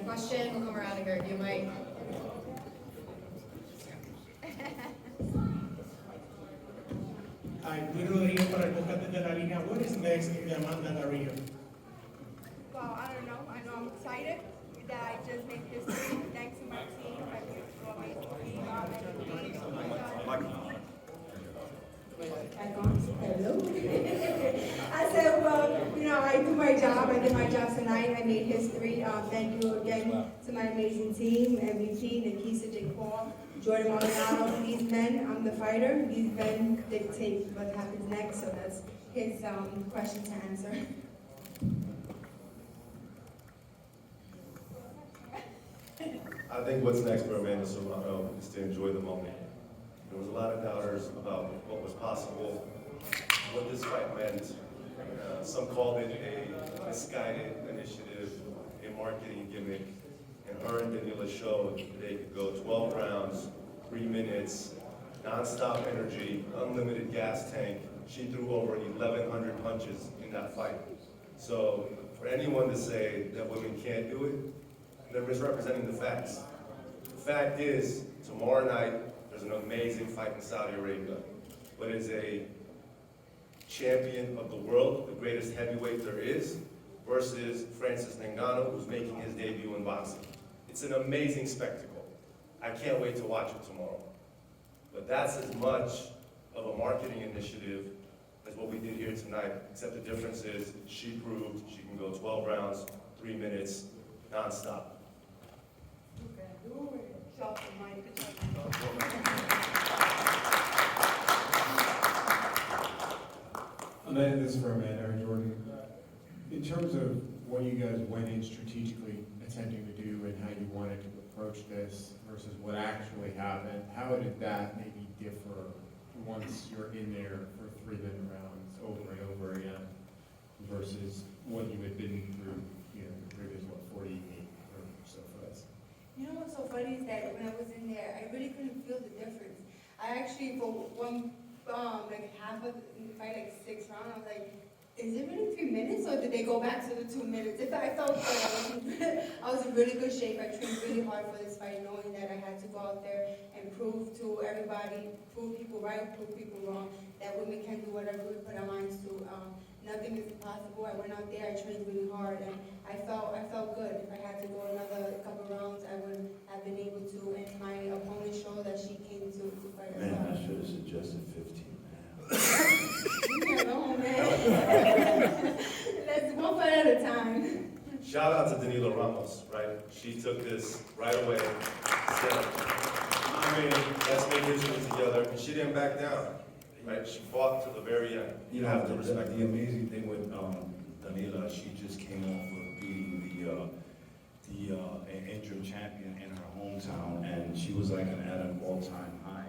question, we'll come around and grab you, Mike. Hi, Luis Rodriguez para el podcast de La Línea. What is next in the Amanda Serrano? Well, I don't know. I know I'm excited that I just made history. Thanks to my team, my beautiful, amazing team, Hello. I said, well, I do my job. I did my job tonight. I made history. Thank you again to my amazing team, MVP, Nikisa, J. Paul, Jordan Maldonado. These men, I'm the fighter. These men dictate what happens next. So that's his question to answer. I think what's next for Amanda Serrano is to enjoy the moment. There was a lot of doubters about what was possible, what this fight meant. Some called it a misguided initiative, a marketing gimmick. And her and Danila showed that they could go 12 rounds, 3 minutes, non-stop energy, unlimited gas tank. She threw over 1,100 punches in that fight. So for anyone to say that women can't do it, they're misrepresenting the facts. The fact is, tomorrow night, there's an amazing fight in Saudi Arabia. But it's a champion of the world, the greatest heavyweight there is, versus Francis Ngannou, who's making his debut in boxing. It's an amazing spectacle. I can't wait to watch it tomorrow. But that's as much of a marketing initiative as what we did here tonight, except the difference is she proved she can go 12 rounds, 3 minutes, non-stop. Amanda, this is for Amanda or Jordan. In terms of what you guys went in strategically attempting to do and how you wanted to approach this versus what actually happened, how did that maybe differ once you're in there for 3-minute rounds over and over again versus what you had been through, the previous, 48 or so fights? You know what's so funny is that when I was in there, I really couldn't feel the difference. I actually, for one, half of the fight, 6 rounds, I was like, is it really 3 minutes or did they go back to the 2 minutes? If I felt good, I was in really good shape. I trained really hard for this fight, knowing that I had to go out there and prove to everybody, prove people right, prove people wrong, that women can do whatever we put our minds to. Nothing is impossible. I went out there, I trained really hard, and I felt good. If I had to go another couple rounds, I would have been able to. And my opponent showed that she came to fight as well. Man, I should have suggested 15, man. Leave me alone, man. Let's one fight at a time. Shout out to Danila Ramos, right? She took this right away. Said, let's make history together, and she didn't back down. Right? She fought to the very end. You have to respect the amazing thing with Danila, she just came off of beating the interim champion in her hometown, and she was like at an all-time high.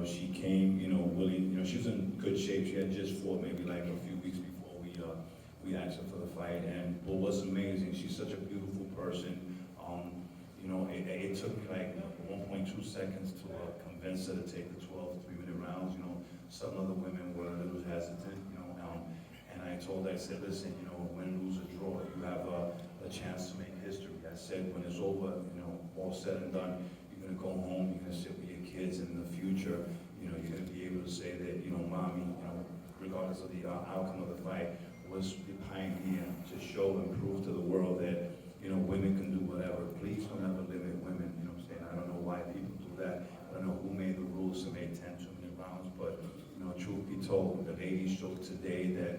She came, willing. She was in good shape. She had just fought maybe like a few weeks before we asked her for the fight, and what was amazing, she's such a beautiful person. It took like 1.2 seconds to convince her to take the 12 3-minute rounds. Some other women were a little hesitant, and I told her, I said, listen, win, lose, or draw, you have a chance to make history. I said, when it's over, all said and done, you're gonna go home, you're gonna sit with your kids, and in the future, you're gonna be able to say that, mommy, regardless of the outcome of the fight, was the pioneer to show and prove to the world that, women can do whatever. Please don't ever limit women, what I'm saying? I don't know why people do that. I don't know who made the rules to make 10 2-minute rounds, but, truth be told, the ladies showed today that,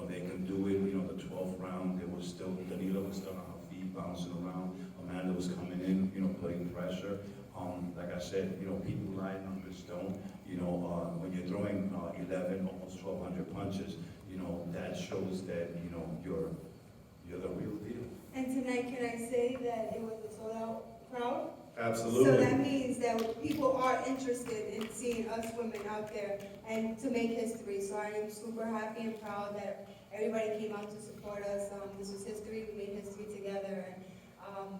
they can do it. The 12th round, Danila was still on her feet, bouncing around. Amanda was coming in, putting pressure. Like I said, people lie, numbers don't. When you're throwing 11, almost 1,200 punches, that shows that, you're the real deal. And tonight, can I say that it was a sold-out crowd? Absolutely. So that means that people are interested in seeing us women out there and to make history. So I am super happy and proud that everybody came out to support us. This was history. We made history together. And I'm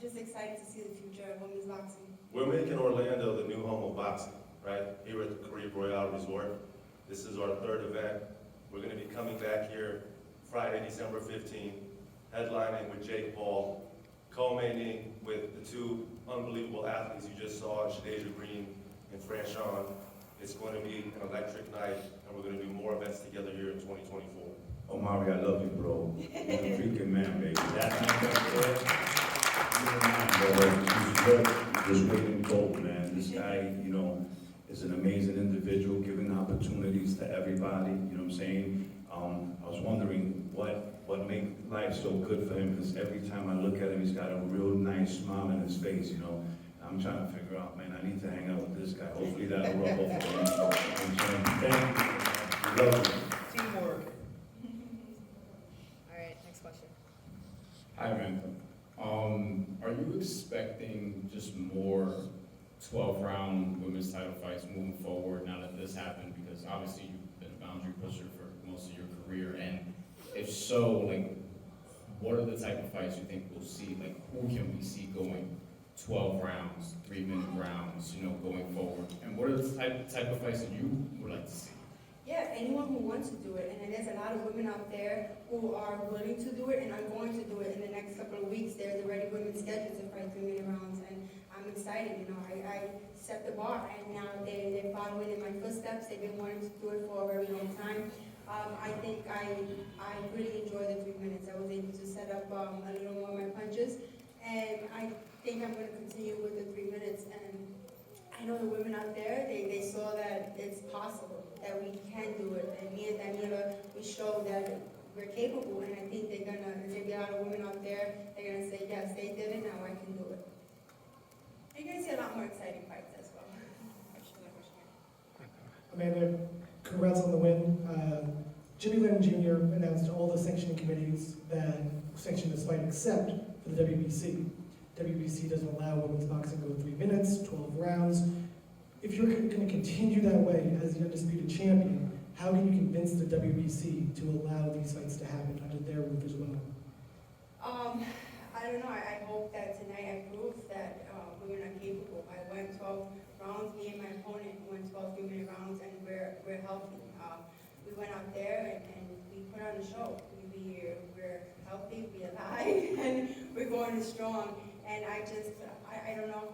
just excited to see the future of women's boxing. We're making Orlando the new home of boxing, right? Here at the Carib Royale Resort. This is our 3rd event. We're going to be coming back here Friday, December 15th, headlining with Jake Paul, co-main two unbelievable athletes you just saw, Shadeja Green and Franchon. It's going to be an electric night, and we're going to do more events together here in 2024. Omari, I love you, bro. You're a freaking man, baby. That night right there, you're a man, bro. He's just waiting gold, man. This guy, you know, is an amazing individual, giving opportunities to everybody, you know what I'm saying? I was wondering what makes life so good for him, because every time I look at him, he's got a real nice smile on his face, you know? I'm trying to figure out, man, I need to hang out with this guy. Hopefully that'll rub off on him. You know what I'm saying? Thank you. Love you. Teamwork. All right, next question. Hi, Amanda. Are you expecting just more 12-round women's title fights moving forward now that this happened? Because obviously you've been a boundary pusher for most of your career, and if so, like, what are the type of fights you think we'll see? Like, who can we see going 12 rounds, 3-minute rounds, you know, going forward? And what are the type of fights that you would like to see? Yeah, anyone who wants to do it, and then there's a lot of women out there who are willing to do it and are going to do it in the next couple of weeks. There's already women scheduled to fight 3-minute rounds, and I'm excited. You know, I set the bar, and now they're following in my footsteps. They've been wanting to do it for a very long time. I think I really enjoy the 3 minutes. I was able to set up a little more of my punches, and I think I'm going to continue with the 3 minutes. And I know the women out there, they saw that it's possible, that we can do it. And me and Danila, we showed that we're capable, and I think there's gonna be a lot of women out there, they're gonna say, yes, they did it, now I can do it. You're gonna see a lot more exciting fights as well. Amanda, congrats on the win. Jimmy Lynn Jr. announced to all the sanctioning committees that sanction this fight except for the WBC. WBC doesn't allow women's boxing to go 3 minutes, 12 rounds. If you're going to continue that way as the undisputed champion, how can you convince the WBC to allow these fights to happen under their roof as well? I don't know. I hope that tonight I prove that women are capable. I went 12 rounds. Me and my opponent went 12 3-minute rounds, and we're healthy. We went out there and we put on a show. We're healthy, we're alive, and we're going strong. And I don't know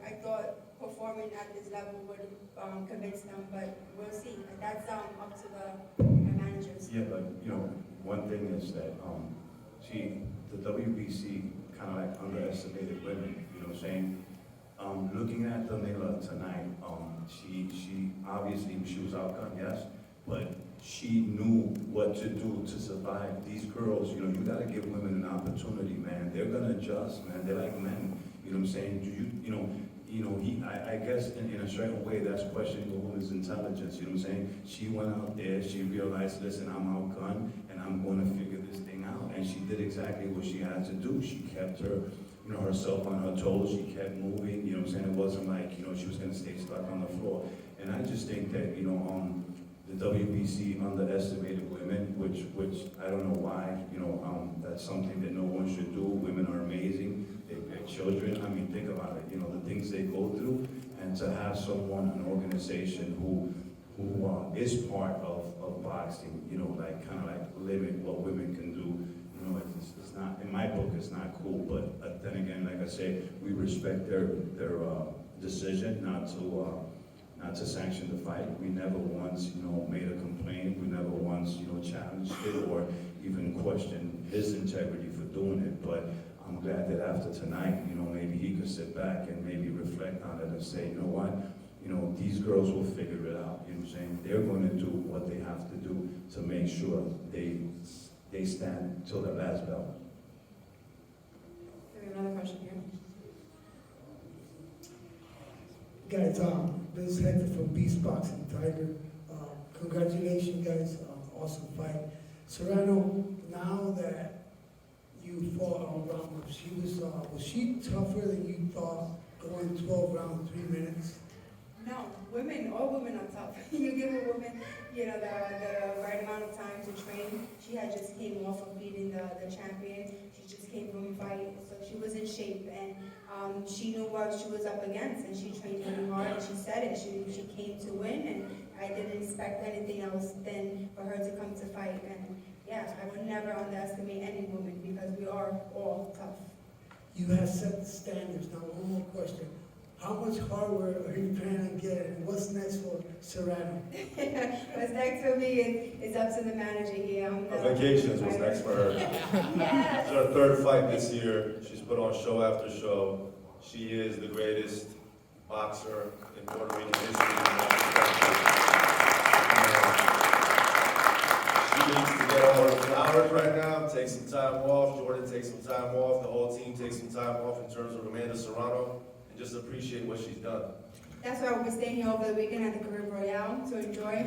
I thought performing at this level would convince them, but we'll see. That's up to the managers. Yeah, but, you know, one thing is that, the WBC kind of like underestimated women, you know what I'm saying? Looking at Danila tonight, she obviously, she was outgunned, yes, but she knew what to do to survive. These girls, you know, you gotta give women an opportunity, man. They're gonna adjust, man. They're like men, you know what I'm saying? I guess in a certain way, that's questioning the woman's intelligence, you know what I'm saying? She went out there, she realized, listen, I'm outgunned, and I'm gonna figure this thing out. And she did exactly what she had to do. She kept herself on her toes, she kept moving, you know what I'm saying? It wasn't like, she was gonna stay stuck on the floor. And I just think that, the WBC underestimated women, which I don't know why, that's something that no one should do. Women are amazing, they're children, I mean, think about it, the things they go through, and to have someone, an organization who is part of boxing, kind of limit what women can do, it's not, in my book, it's not cool, but then again, like I say, we respect their decision not to sanction the fight. We never once, made a complaint. We never once, challenged it or even questioned his integrity for doing it. But I'm glad that after tonight, maybe he could sit back and maybe reflect on it and say, you know what, these girls will figure it out. You know what I'm saying? They're going to do what they have to do to make sure they stand till the last bell. We have another question here. Guys, this is Hector from Beast Boxing Tiger. Congratulations, guys. Awesome fight. Serrano, now that you fought on Ramos, was she tougher than you thought going 12 rounds, 3 minutes? No, all women are tough. You give a woman, the right amount of time to train. She had just came off of beating the champion. She just came from a fight, so she was in shape, and she knew what she was up against, and she trained really hard, and she said it. She came to win, and I didn't expect anything else than for her to come to fight. And yeah, I would never underestimate any woman because we are all tough. you have set the standards. Now, one more question. How much hardware are you planning on getting, and what's next for Serrano? What's next for me is up to the manager here. Vacations was next for her. Yes. It's her third fight this year. She's put on show after show. She is the greatest boxer in Puerto Rican history. She needs to get all her flowers right now, take some time off. Jordan takes some time off. The whole team takes some time off in terms of Amanda Serrano, and just appreciate what she's done. That's why we'll be staying here over the weekend at the Caribbean Royale to enjoy.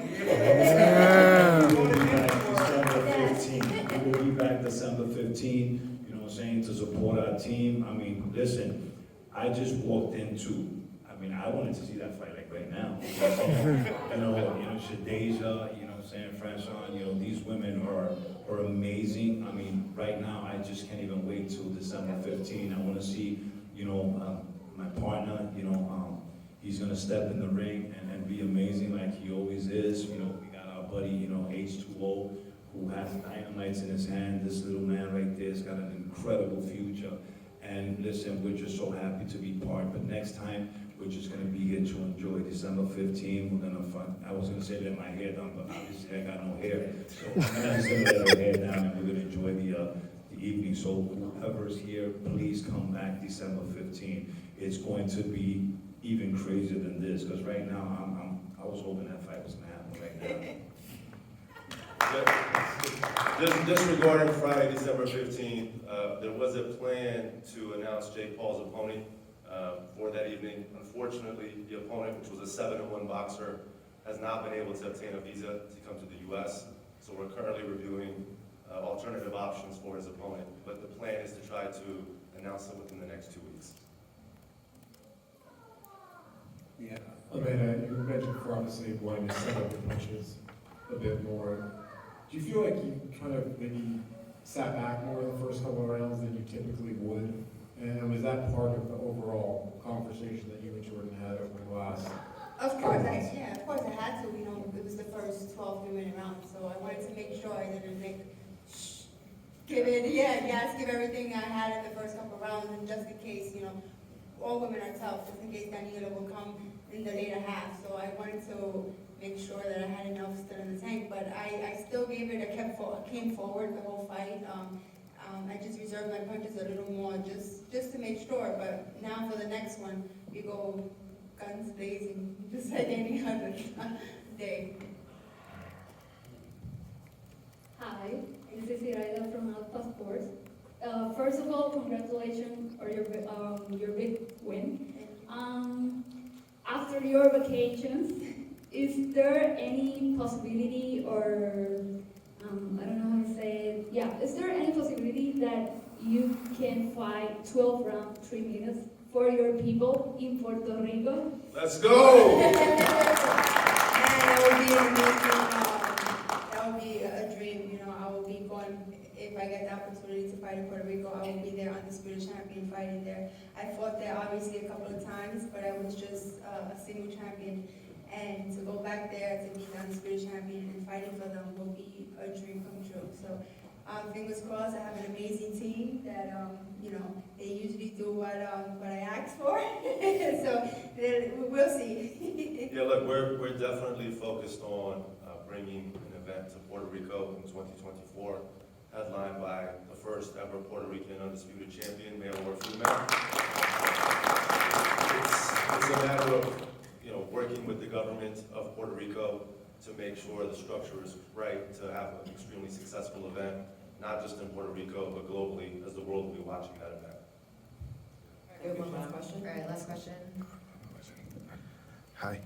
We'll be back December 15. We will be back December 15, you know what I'm saying, to support our team. I mean, listen, I just walked into, I wanted to see that fight like right now. You know, Shadeja, you know what I'm saying, Franchon, these women are amazing. I mean, right now, I just can't even wait till December 15. I want to see, my partner, he's gonna step in the ring and be amazing like he always is. We got our buddy, H2O, who has dynamites in his hand. This little man right there's got an incredible future. And listen, we're just so happy to be part. But next time, we're just gonna be here to enjoy December 15. We're gonna fun. I was gonna say let my hair down, but obviously I got no hair. So I'm just gonna let our hair down and we're gonna enjoy the evening. So whoever's here, please come back December 15. It's going to be even crazier than this, because right now I was hoping that fight was gonna happen right now. Just regarding Friday, December 15th, there was a plan to announce Jake Paul's opponent for that evening. Unfortunately, the opponent, which was a 7-1 boxer, has not been able to obtain a visa to come to the U.S. So we're currently reviewing alternative options for his opponent. But the plan is to try to announce it within the next 2 weeks. Yeah, Amanda, you mentioned before, obviously, wanting to set up the punches a bit more. Do you feel like you kind of maybe sat back more in the first couple of rounds than you typically would? And was that part of the overall conversation that you and Jordan had over the last? Of course, I had to. It was the first 12 3-minute rounds, so I wanted to make sure I didn't give everything I had in the first couple of rounds, and just in case, all women are tough, just in case Danila will come in the later half. So I wanted to make sure that I had enough still in the tank, but I still gave it. I came forward the whole fight. I just reserved my punches a little more, just to make sure. But now for the next one, we go guns blazing, just like any other day. Hi, this is Iraida from Alpha Sports. First of all, congratulations on your big win. After your vacations, is there any possibility, or I don't know how to say it? Yeah, is there any possibility that you can fight 12 rounds, 3 minutes for your people in Puerto Rico? Let's go! That would be amazing. That would be a dream. I will be going, if I get the opportunity to fight in Puerto Rico, I will be there undisputed champion fighting there. I fought there obviously a couple of times, but I was just a single champion. And to go back there to be the undisputed champion and fighting for them will be a dream come true. So fingers crossed. I have an amazing team that they usually do what I asked for. So we'll see. Yeah, look, we're definitely focused on bringing an event to Puerto Rico in 2024, headlined by the first ever Puerto Rican undisputed champion, male or female. It's a matter of working with the government of Puerto Rico to make sure the structure is right to have an extremely successful event, not just in Puerto Rico, but globally, as the world will be watching that event. We have one last question. All right, last question. Hi,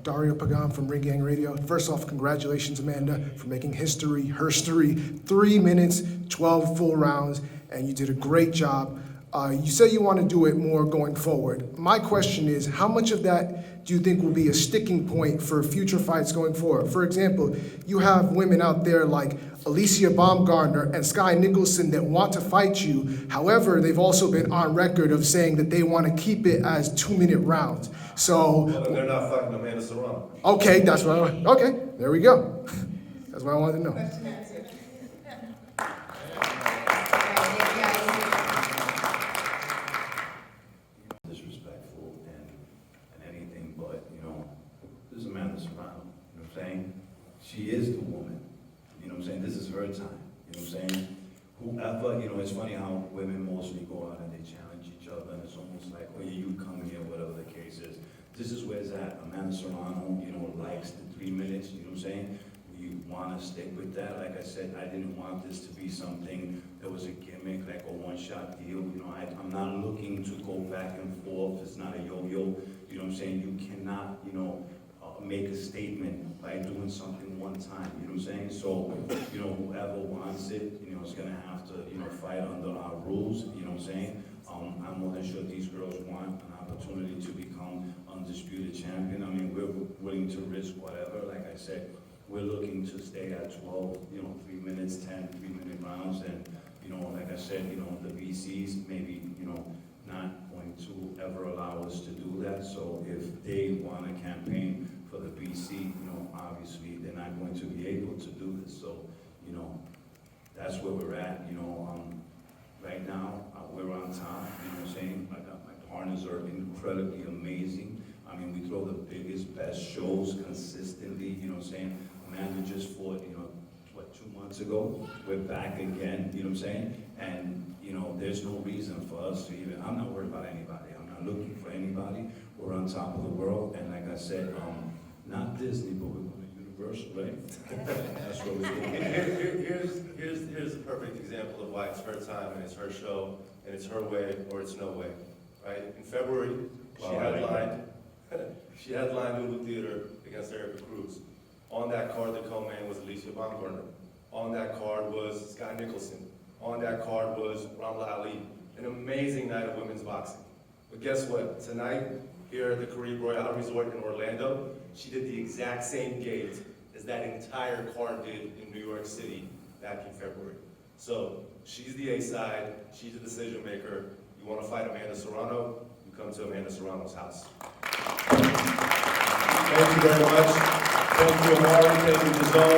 Dario Pagan from Ring Gang Radio. First off, congratulations, Amanda, for making history, herstory, 3 minutes, 12 full rounds, and you did a great job. You say you want to do it more going forward. My question is, how much of that do you think will be a sticking point for future fights going forward? For example, you have women out there like Alicia Baumgartner and Sky Nicholson that want to fight you. However, they've also been on record of saying that they want to keep it as 2-minute rounds. So Well, they're not fighting Amanda Serrano. okay, that's what okay, there we go. That's what I wanted to know. Question answered. All right, thank you guys. women mostly go out and they challenge each other, and it's almost like, oh, yeah, you come here, whatever the case is. This is where it's at. Amanda Serrano, likes the 3 minutes, you know what I'm saying? We want to stick with that. Like I said, I didn't want this to be something that was a gimmick, like a one-shot deal. I'm not looking to go back and forth. It's not a yo-yo, you know what I'm saying? You cannot, make a statement by doing something one time, you know what I'm saying? So, whoever wants it, is gonna have to, fight under our rules, you know what I'm saying? I'm more than sure these girls want an opportunity to become undisputed champion. I mean, we're willing to risk whatever. Like I said, we're looking to stay at 12, 3 minutes, 10 3-minute rounds. And, like I said, the VCs maybe, not going to ever allow us to do that. So if they want a campaign for the BC, obviously they're not going to be able to do this. So, that's where we're at. Right now, we're on top, you know what I'm saying? My partners are incredibly amazing. I mean, we throw the biggest, best shows consistently, you know what I'm saying? Amanda just fought, 2 months ago? We're back again, you know what I'm saying? And, there's no reason for us to even, I'm not worried about anybody. I'm not looking for anybody. We're on top of the world. And like I said, not Disney, but we're going to Universal, right? That's what we're doing. Here's a perfect example of why it's her time and it's her show and it's her way or it's no way, right? In February, she headlined Lulu Theater against Erica Cruz. On that card, the co-main was Alicia Baumgartner. On that card was Scott Nicholson. On that card was Ramla Ali. An amazing night of women's boxing. But guess what? Tonight, here at the Carib Royale Resort in Orlando, she did the exact same gate as that entire card did in New York City back in February. So she's the A-side, she's the decision maker. You want to fight Amanda Serrano, you come to Amanda Serrano's house. Thank you very much. Thank you, Amari. Thank you, Giselle.